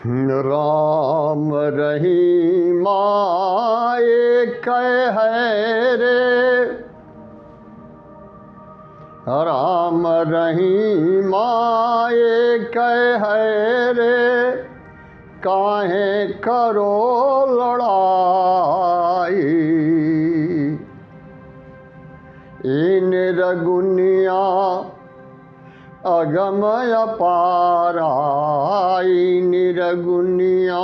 राम रहीम एक है रे, राम रहीम एक है रे, काहे करो लड़ाई। इन रगुनिया अगम अपारा, निरगुनिया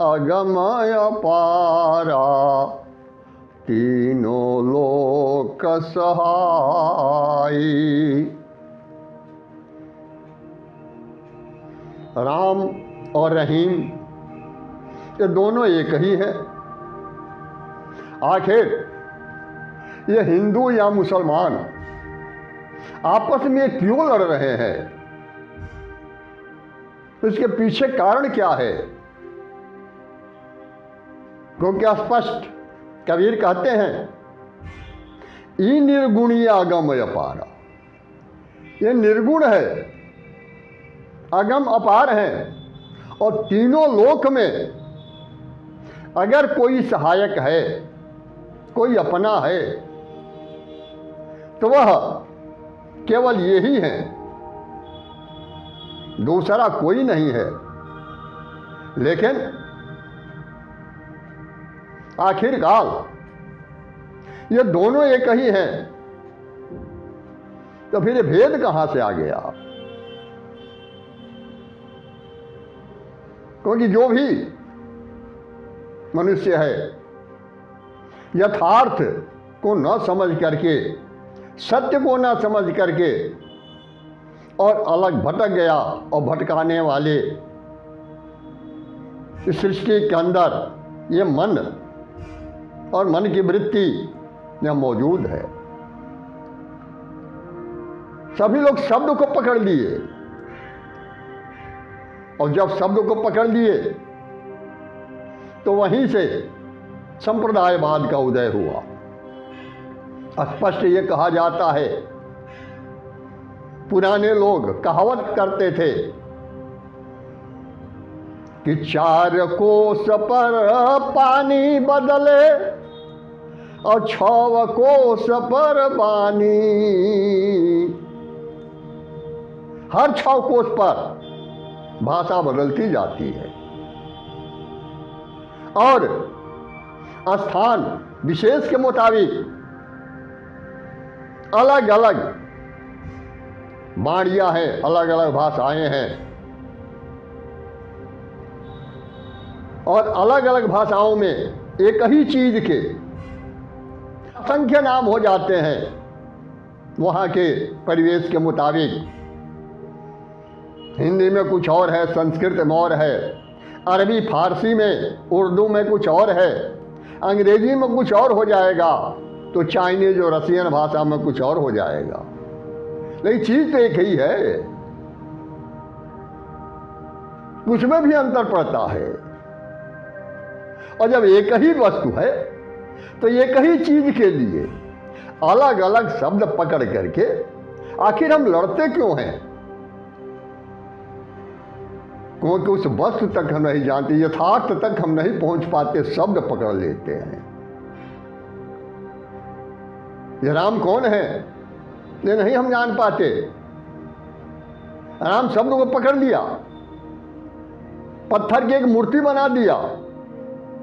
अगम अपारा, तीनों लोक सहाई। राम और रहीम ये दोनों एक ही है। आखिर ये हिंदू या मुसलमान आपस में क्यों लड़ रहे हैं? इसके पीछे कारण क्या है? क्योंकि स्पष्ट कबीर कहते हैं, ई निर्गुणी अगम अपार। ये निर्गुण है, अगम अपार है, और तीनों लोक में अगर कोई सहायक है, कोई अपना है, तो वह केवल यही है, दूसरा कोई नहीं है। लेकिन आखिरकार ये दोनों एक ही हैं, तो फिर ये भेद कहां से आ गया? क्योंकि जो भी मनुष्य है यथार्थ को न समझ करके, सत्य को न समझ करके और अलग भटक गया, और भटकाने वाले इस सृष्टि के अंदर ये मन और मन की वृत्ति यह मौजूद है। सभी लोग शब्द को पकड़ लिए, और जब शब्द को पकड़ लिए तो वहीं से संप्रदायवाद का उदय हुआ। स्पष्ट ये कहा जाता है, पुराने लोग कहावत करते थे कि 4 कोस पर पानी बदले और 6 कोस पर पानी। हर 6 कोस पर भाषा बदलती जाती है, और स्थान विशेष के मुताबिक अलग अलग वाणियां हैं, अलग अलग भाषाएं हैं, और अलग अलग भाषाओं में एक ही चीज के असंख्य नाम हो जाते हैं वहां के परिवेश के मुताबिक। हिंदी में कुछ और है, संस्कृत में और है, अरबी फारसी में, उर्दू में कुछ और है, अंग्रेजी में कुछ और हो जाएगा, तो चाइनीज और रसियन भाषा में कुछ और हो जाएगा। लेकिन चीज तो एक ही है, कुछ में भी अंतर पड़ता है। और जब एक ही वस्तु है तो एक ही चीज के लिए अलग अलग शब्द पकड़ करके आखिर हम लड़ते क्यों हैं? क्योंकि उस वस्तु तक हम नहीं जानते, यथार्थ तक हम नहीं पहुंच पाते, शब्द पकड़ लेते हैं। ये राम कौन है ये नहीं हम जान पाते। राम शब्द को पकड़ लिया, पत्थर की एक मूर्ति बना दिया,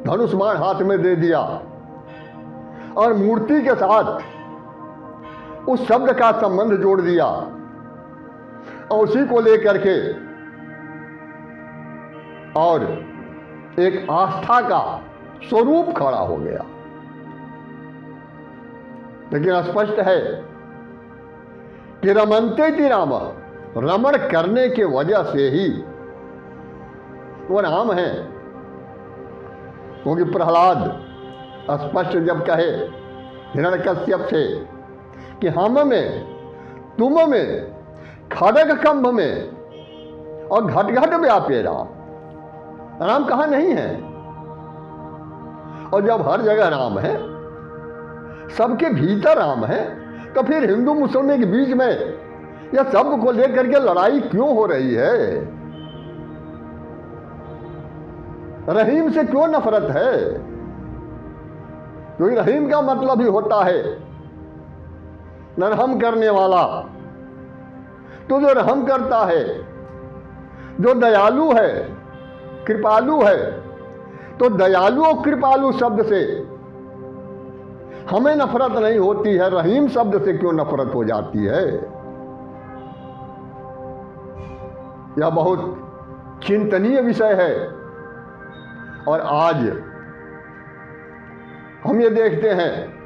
धनुष बाण हाथ में दे दिया, और मूर्ति के साथ उस शब्द का संबंध जोड़ दिया, और उसी को लेकर के और एक आस्था का स्वरूप खड़ा हो गया। लेकिन स्पष्ट है कि रमनते थी राम, रमण करने के वजह से ही वो राम है। क्योंकि प्रहलाद स्पष्ट जब कहे हिरण्यकश्यप से कि हम में, तुम में, खड़ग खंभ में और घट घट व्यापे राम, राम कहाँ नहीं है? और जब हर जगह राम है, सबके भीतर राम है, तो फिर हिंदू मुसलमान के बीच में यह शब्द को लेकर के लड़ाई क्यों हो रही है? रहीम से क्यों नफरत है? क्योंकि रहीम का मतलब ही होता है रहम करने वाला। तो जो रहम करता है, जो दयालु है, कृपालु है, तो दयालु और कृपालु शब्द से हमें नफरत नहीं होती है, रहीम शब्द से क्यों नफरत हो जाती है? यह बहुत चिंतनीय विषय है। और आज हम ये देखते हैं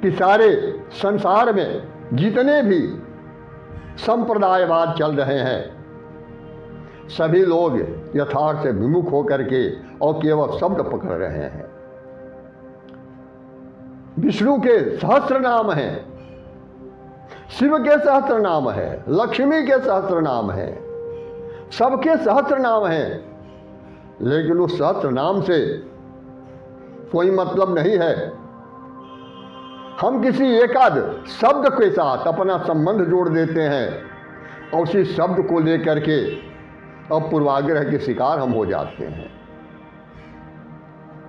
कि सारे संसार में जितने भी संप्रदायवाद चल रहे हैं, सभी लोग यथार्थ से विमुख होकर के और केवल शब्द पकड़ रहे हैं। विष्णु के सहस्त्र नाम हैं, शिव के सहस्त्र नाम है, लक्ष्मी के सहस्त्र नाम है, सबके सहस्त्र नाम हैं, लेकिन उस सहस्त्र नाम से कोई मतलब नहीं है। हम किसी एकाध शब्द के साथ अपना संबंध जोड़ देते हैं और उसी शब्द को लेकर के अब पूर्वाग्रह के शिकार हम हो जाते हैं,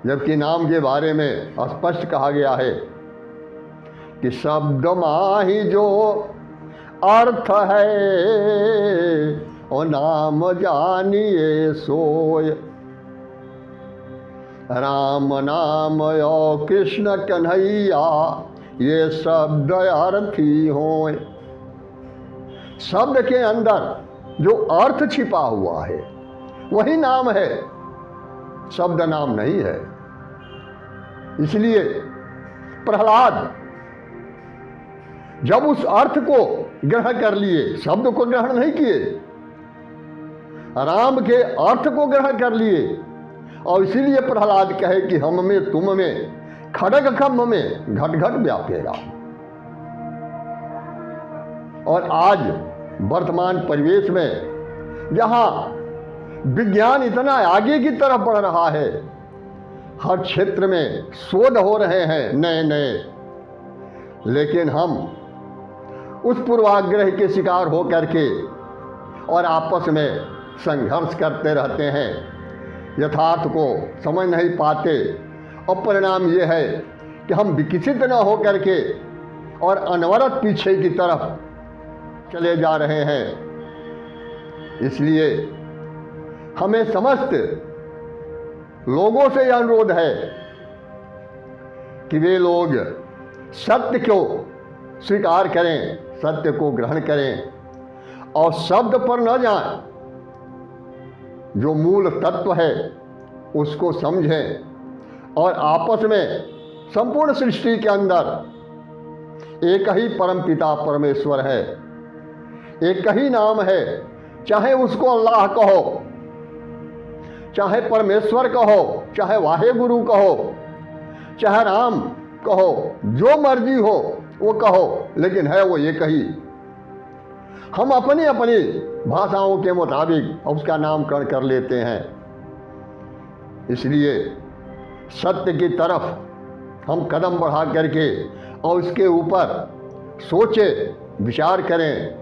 जबकि नाम के बारे में स्पष्ट कहा गया है कि शब्द माही जो अर्थ है और नाम जानिए सोय। राम नाम और कृष्ण कन्हैया ये शब्द अर्थी हों। शब्द के अंदर जो अर्थ छिपा हुआ है वही नाम है, शब्द नाम नहीं है। इसलिए प्रहलाद जब उस अर्थ को ग्रहण कर लिए, शब्द को ग्रहण नहीं किए, राम के अर्थ को ग्रहण कर लिए, और इसीलिए प्रहलाद कहे कि हम में तुम में खड़ग खम्भ में घट घट व्यापेगा। और आज वर्तमान परिवेश में जहां विज्ञान इतना आगे की तरफ बढ़ रहा है, हर क्षेत्र में शोध हो रहे हैं नए नए, लेकिन हम उस पूर्वाग्रह के शिकार हो करके और आपस में संघर्ष करते रहते हैं, यथार्थ को समझ नहीं पाते, और परिणाम ये है कि हम विकसित न हो करके और अनवरत पीछे की तरफ चले जा रहे हैं। इसलिए हमें समस्त लोगों से यह अनुरोध है कि वे लोग सत्य को स्वीकार करें, सत्य को ग्रहण करें और शब्द पर न जाएं, जो मूल तत्व है उसको समझें और आपस में संपूर्ण सृष्टि के अंदर एक ही परमपिता परमेश्वर है, एक ही नाम है, चाहे उसको अल्लाह कहो, चाहे परमेश्वर कहो, चाहे वाहे गुरु कहो, चाहे राम कहो, जो मर्जी हो वो कहो, लेकिन है वो एक ही। हम अपनी अपनी भाषाओं के मुताबिक उसका नामकरण कर लेते हैं। इसलिए सत्य की तरफ हम कदम बढ़ा करके और उसके ऊपर सोचें, विचार करें,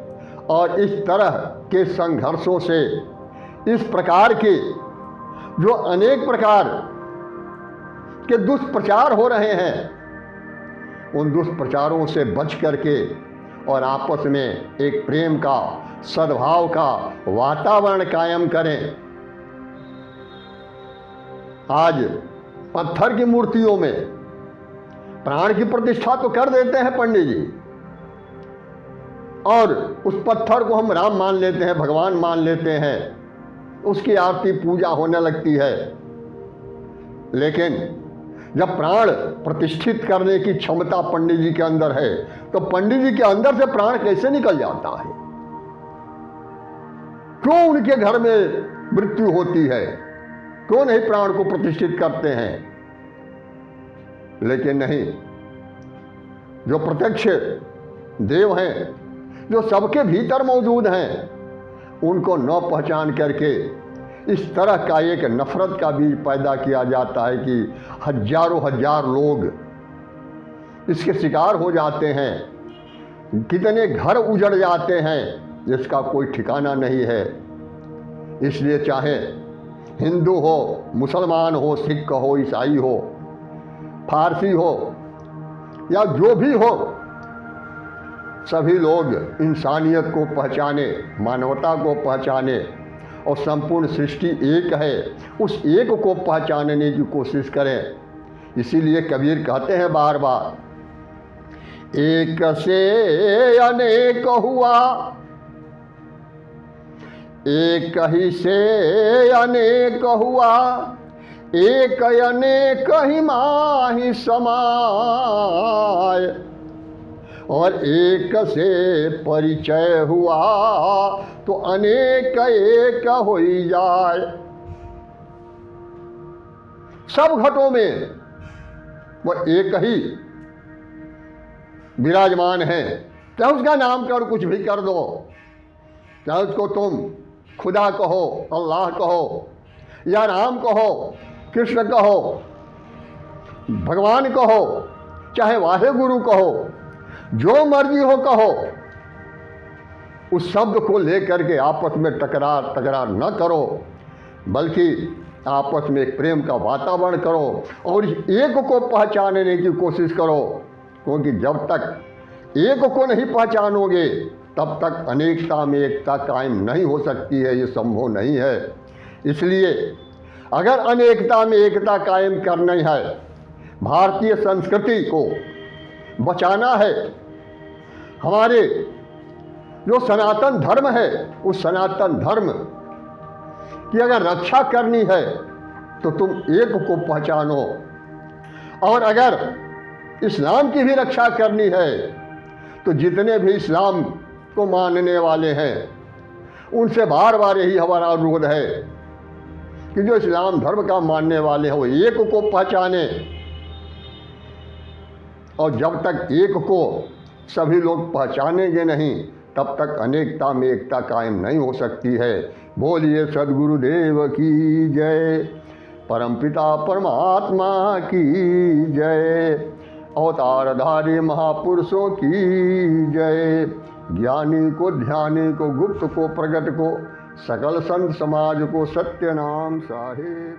और इस तरह के संघर्षों से, इस प्रकार के जो अनेक प्रकार के दुष्प्रचार हो रहे हैं, उन दुष्प्रचारों से बच करके और आपस में एक प्रेम का, सद्भाव का वातावरण कायम करें। आज पत्थर की मूर्तियों में प्राण की प्रतिष्ठा तो कर देते हैं पंडित जी, और उस पत्थर को हम राम मान लेते हैं, भगवान मान लेते हैं, उसकी आरती पूजा होने लगती है। लेकिन जब प्राण प्रतिष्ठित करने की क्षमता पंडित जी के अंदर है, तो पंडित जी के अंदर से प्राण कैसे निकल जाता है? क्यों उनके घर में मृत्यु होती है? क्यों नहीं प्राण को प्रतिष्ठित करते हैं? लेकिन नहीं, जो प्रत्यक्ष देव हैं, जो सबके भीतर मौजूद हैं, उनको न पहचान करके इस तरह का एक नफरत का बीज पैदा किया जाता है कि हजारों हजार लोग इसके शिकार हो जाते हैं, कितने घर उजड़ जाते हैं जिसका कोई ठिकाना नहीं है। इसलिए चाहे हिंदू हो, मुसलमान हो, सिख हो, ईसाई हो, फारसी हो या जो भी हो, सभी लोग इंसानियत को पहचाने, मानवता को पहचाने और संपूर्ण सृष्टि एक है, उस एक को पहचानने की कोशिश करें। इसीलिए कबीर कहते हैं बार बार, एक से अनेक हुआ, एक ही से अनेक हुआ, एक अनेक ही माही समाय, और एक से परिचय हुआ तो अनेक एक हो जाए। सब घटों में वह एक ही विराजमान है। चाहे उसका नामकरण कुछ भी कर दो, चाहे उसको तुम खुदा कहो, अल्लाह कहो, या राम कहो, कृष्ण कहो, भगवान कहो, चाहे वाहे गुरु कहो, जो मर्जी हो कहो, उस शब्द को लेकर के आपस में तकरार न करो, बल्कि आपस में एक प्रेम का वातावरण करो और एक को पहचानने की कोशिश करो। क्योंकि जब तक एक को नहीं पहचानोगे तब तक अनेकता में एकता कायम नहीं हो सकती है, ये संभव नहीं है। इसलिए अगर अनेकता में एकता कायम करनी है, भारतीय संस्कृति को बचाना है, हमारे जो सनातन धर्म है उस सनातन धर्म की अगर रक्षा करनी है तो तुम एक को पहचानो, और अगर इस्लाम की भी रक्षा करनी है तो जितने भी इस्लाम को मानने वाले हैं उनसे बार बार यही हमारा अनुरोध है कि जो इस्लाम धर्म का मानने वाले हैं वो एक को पहचाने, और जब तक एक को सभी लोग पहचानेंगे नहीं तब तक अनेकता में एकता कायम नहीं हो सकती है। बोलिए सद्गुरुदेव की जय, परमपिता परमात्मा की जय, अवतारधारी महापुरुषों की जय। ज्ञानी को, ध्यानी को, गुप्त को, प्रगट को, सकल संत समाज को सत्य नाम साहिब।